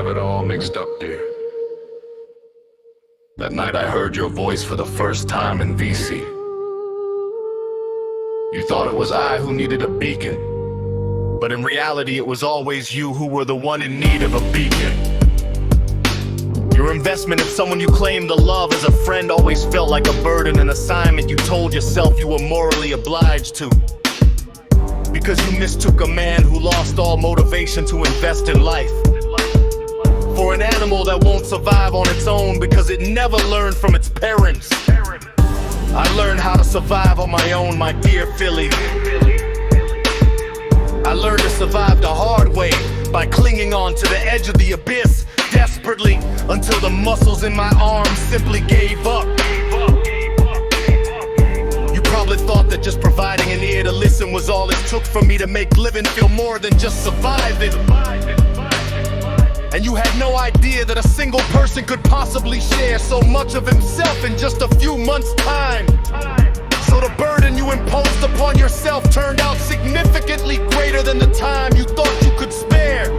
have it all mixed up, dear. That night I heard your voice for the first time in VC. You thought it was I who needed a beacon, but in reality it was always you who were the one in need of a beacon. Your investment in someone you claimed to love as a friend always felt like a burden, an assignment you told yourself you were morally obliged to. Because you mistook a man who lost all motivation to invest in life for an animal that won't survive on its own because it never learned from its parents. I learned how to survive on my own, my dear Philly. I learned to survive the hard way by clinging on to the edge of the abyss desperately until the muscles in my arms simply gave up. You probably thought that just providing an ear to listen was all it took for me to make living feel more than just surviving. And you had no idea that a single person could possibly share so much of himself in just a few months' time. So the burden you imposed upon yourself turned out significantly greater than the time you thought you could spare.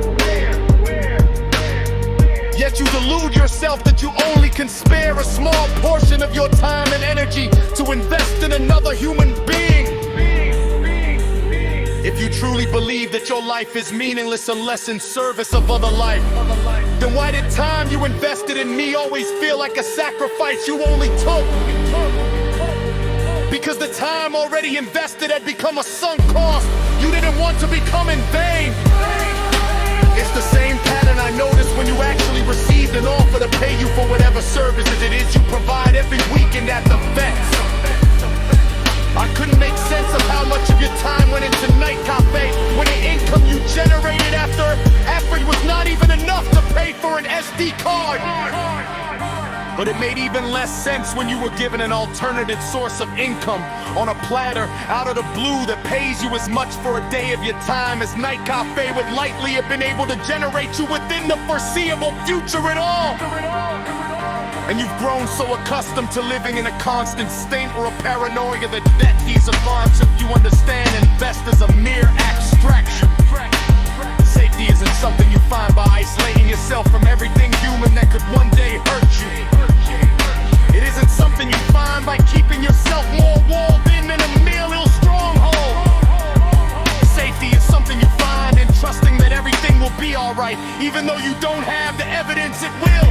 Yet you delude yourself that you only can spare a small portion of your time and energy to invest in another human being. If you truly believe that your life is meaningless unless in service of other life, then why did time you invested in me always feel like a sacrifice you only took? Because the time already invested had become a sunk cost you didn't want to become in vain. It's the same pattern I noticed when you actually received an offer to pay you for whatever services it is you provide every weekend at the vets. I couldn't make sense of how much of your time went into night cafe when the income you generated after it was not even enough to pay for an SD card. But it made even less sense when you were given an alternative source of income on a platter out of the blue that pays you as much for a day of your time as Night Cafe would likely have been able to generate you within the foreseeable future at all. And you've grown so accustomed to living in a constant state or a paranoia that these alarms, if you understand, invest as a mere abstraction. Safety isn't something you find by isolating yourself from everything human that could one day hurt you. It isn't something you find by keeping yourself more walled in than a mere little stronghold. Safety is something you find in trusting that everything will be alright, even though you don't have the evidence it will.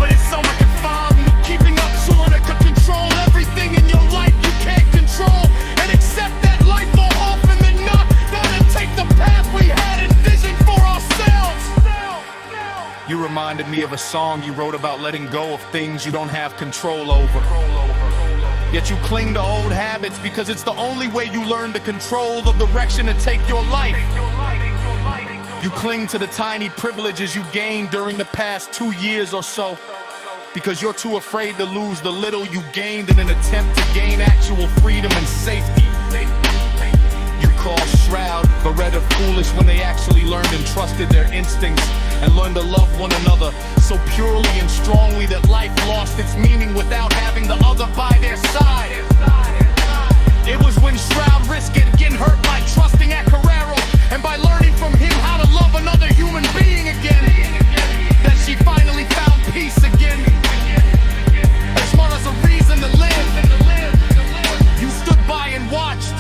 But it's so much involved in keeping up someone that could control everything in your life you can't control, and accept that life more often than not gotta take the path we had envisioned for ourselves. You reminded me of a song you wrote about letting go of things you don't have control over. Yet you cling to old habits because it's the only way you learn to control the direction to take your life. You cling to the tiny privileges you gained during the past 2 years or so because you're too afraid to lose the little you gained in an attempt to gain actual freedom and safety. You call Shroud Beretta foolish when they actually learned and trusted their instincts and learned to love one another so purely and strongly that life lost its meaning without having the other by their side. It was when Shroud risked getting hurt by trusting at Carrero and by learning from him how to love another human being again that she finally found peace again. As well as a reason to live. You stood by and watched,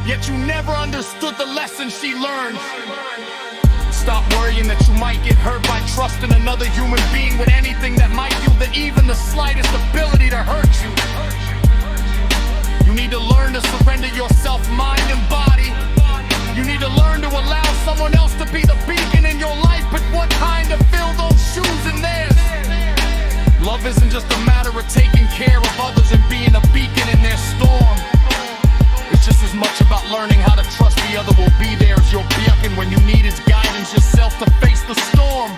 yet you never understood the lesson she learned. Stop worrying that you might get hurt by trusting another human being with anything that might do even the slightest ability to hurt you. You need to learn to surrender yourself, mind and body. You need to learn to allow someone else to be the beacon in your life, but what kind to fill those shoes in theirs? Love isn't just a matter of taking care of others and being a beacon in their storm. It's just as much about learning how to trust the other will be there as your beacon when you need his guidance yourself to face the storm.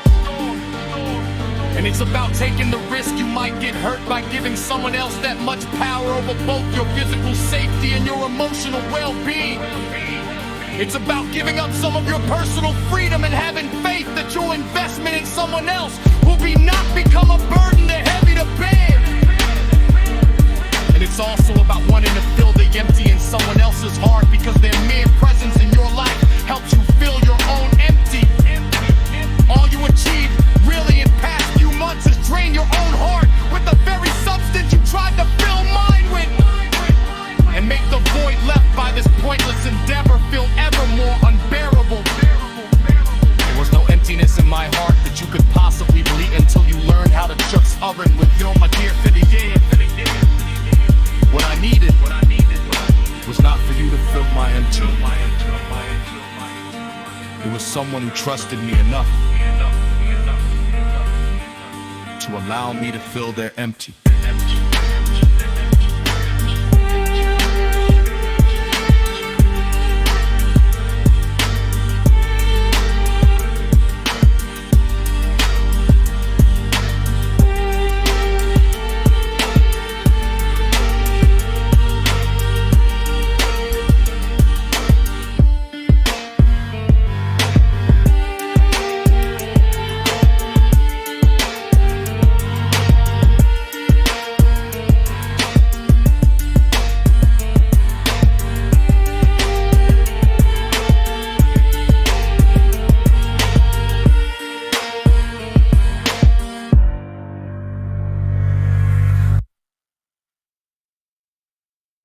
And it's about taking the risk you might get hurt by giving someone else that much power over both your physical safety and your emotional well-being. It's about giving up some of your personal freedom and having faith that your investment in someone else will not become a burden too heavy to bear. And it's also about wanting to fill the empty in someone else's heart because their mere presence in your life helps you fill your own empty. All you someone who trusted me enough to allow me to fill their empty.